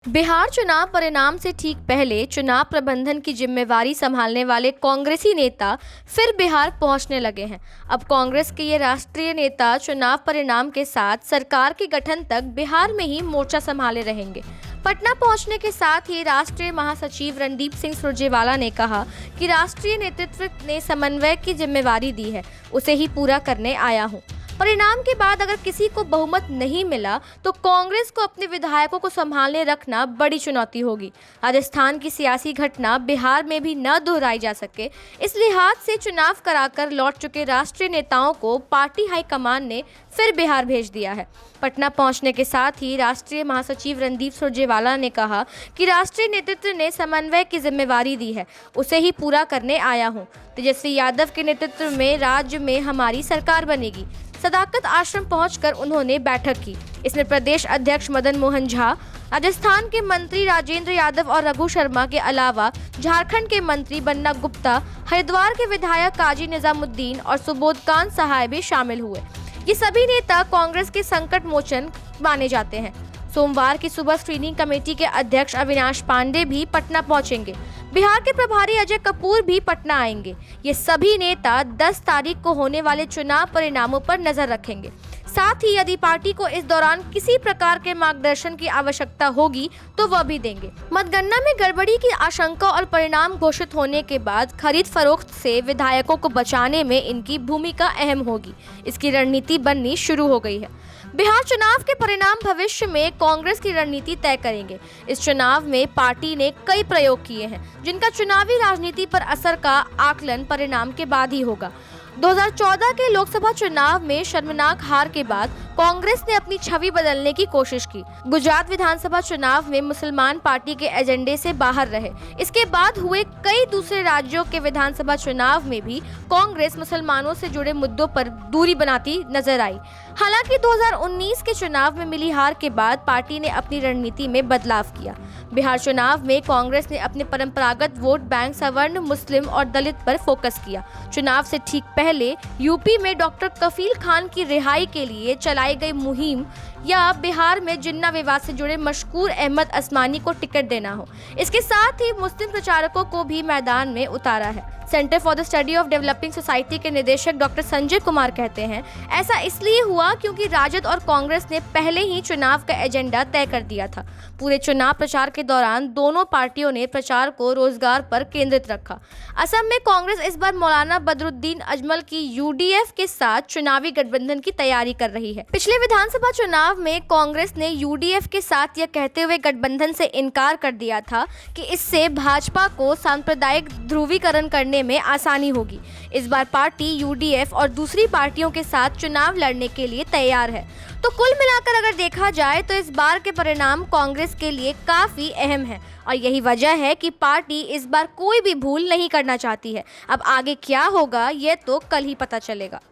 बिहार चुनाव परिणाम से ठीक पहले चुनाव प्रबंधन की जिम्मेवारी संभालने वाले कांग्रेसी नेता फिर बिहार पहुंचने लगे हैं। अब कांग्रेस के ये राष्ट्रीय नेता चुनाव परिणाम के साथ सरकार के गठन तक बिहार में ही मोर्चा संभाले रहेंगे। पटना पहुंचने के साथ ही राष्ट्रीय महासचिव रणदीप सिंह सुरजेवाला ने कहा कि राष्ट्रीय नेतृत्व ने समन्वय की जिम्मेवारी दी है, उसे ही पूरा करने आया हूं। परिणाम के बाद अगर किसी को बहुमत नहीं मिला तो कांग्रेस को अपने विधायकों को संभालने रखना बड़ी चुनौती होगी। राजस्थान की सियासी घटना बिहार में भी न दोहराई जा सके, इस लिहाज से चुनाव कराकर लौट चुके राष्ट्रीय नेताओं को पार्टी हाईकमान ने फिर बिहार भेज दिया है। पटना पहुंचने के साथ ही राष्ट्रीय महासचिव रणदीप सुरजेवाला ने कहा कि राष्ट्रीय नेतृत्व ने समन्वय की जिम्मेवारी दी है, उसे ही पूरा करने आया हूं। तेजस्वी यादव के नेतृत्व में राज्य में हमारी सरकार बनेगी। सदाकत आश्रम पहुंचकर उन्होंने बैठक की। इसमें प्रदेश अध्यक्ष मदन मोहन झा, राजस्थान के मंत्री राजेंद्र यादव और रघु शर्मा के अलावा झारखंड के मंत्री बन्ना गुप्ता, हरिद्वार के विधायक काजी निजामुद्दीन और सुबोधकांत सहाय भी शामिल हुए। ये सभी नेता कांग्रेस के संकट मोचन माने जाते हैं। सोमवार की सुबह स्क्रीनिंग कमेटी के अध्यक्ष अविनाश पांडे भी पटना पहुंचेंगे। बिहार के प्रभारी अजय कपूर भी पटना आएंगे। ये सभी नेता 10 तारीख को होने वाले चुनाव परिणामों पर नजर रखेंगे। साथ ही यदि पार्टी को इस दौरान किसी प्रकार के मार्गदर्शन की आवश्यकता होगी तो वह भी देंगे। मतगणना में गड़बड़ी की आशंका और परिणाम घोषित होने के बाद खरीद फरोख्त से विधायकों को बचाने में इनकी भूमिका अहम होगी। इसकी रणनीति बननी शुरू हो गई है। बिहार चुनाव के परिणाम भविष्य में कांग्रेस की रणनीति तय करेंगे। इस चुनाव में पार्टी ने कई प्रयोग किए हैं, जिनका चुनावी राजनीति पर असर का आकलन परिणाम के बाद ही होगा। 2014 के लोकसभा चुनाव में शर्मनाक हार के बाद कांग्रेस ने अपनी छवि बदलने की कोशिश की। गुजरात विधानसभा चुनाव में मुसलमान पार्टी के एजेंडे से बाहर रहे। इसके बाद हुए कई दूसरे राज्यों के विधानसभा चुनाव में भी कांग्रेस मुसलमानों से जुड़े मुद्दों पर दूरी बनाती नजर आई। हालांकि 2019 के चुनाव में मिली हार के बाद पार्टी ने अपनी रणनीति में बदलाव किया। बिहार चुनाव में कांग्रेस ने अपने परंपरागत वोट बैंक सवर्ण, मुस्लिम और दलित पर फोकस किया। चुनाव से ठीक पहले यूपी में डॉक्टर कफील खान की रिहाई के लिए चलाई गई मुहिम या बिहार में जिन्ना विवाद से जुड़े मशकूर अहमद असमानी को टिकट देना हो, इसके साथ ही मुस्लिम प्रचारकों को भी मैदान में उतारा है। Centre for the study of developing society के निदेशक डॉक्टर संजय कुमार कहते हैं, ऐसा इसलिए हुआ क्योंकि राजद और कांग्रेस ने पहले ही चुनाव का एजेंडा तय कर दिया था। पूरे चुनाव प्रचार के दौरान दोनों पार्टियों ने प्रचार को रोजगार पर केंद्रित रखा। असम में कांग्रेस इस बार मौलाना बदरुद्दीन अजमल की यूडीएफ के साथ चुनावी गठबंधन की तैयारी कर रही है। पिछले विधानसभा चुनाव में कांग्रेस ने यूडीएफ के साथ यह कहते हुए गठबंधन से इनकार कर दिया था कि इससे भाजपा को सांप्रदायिक ध्रुवीकरण करने में आसानी होगी। इस बार पार्टी यूडीएफ और दूसरी पार्टियों के साथ चुनाव लड़ने के लिए तैयार है। तो कुल मिलाकर अगर देखा जाए तो इस बार के परिणाम कांग्रेस के लिए काफी अहम है और यही वजह है कि पार्टी इस बार कोई भी भूल नहीं करना चाहती है। अब आगे क्या होगा यह तो कल ही पता चलेगा।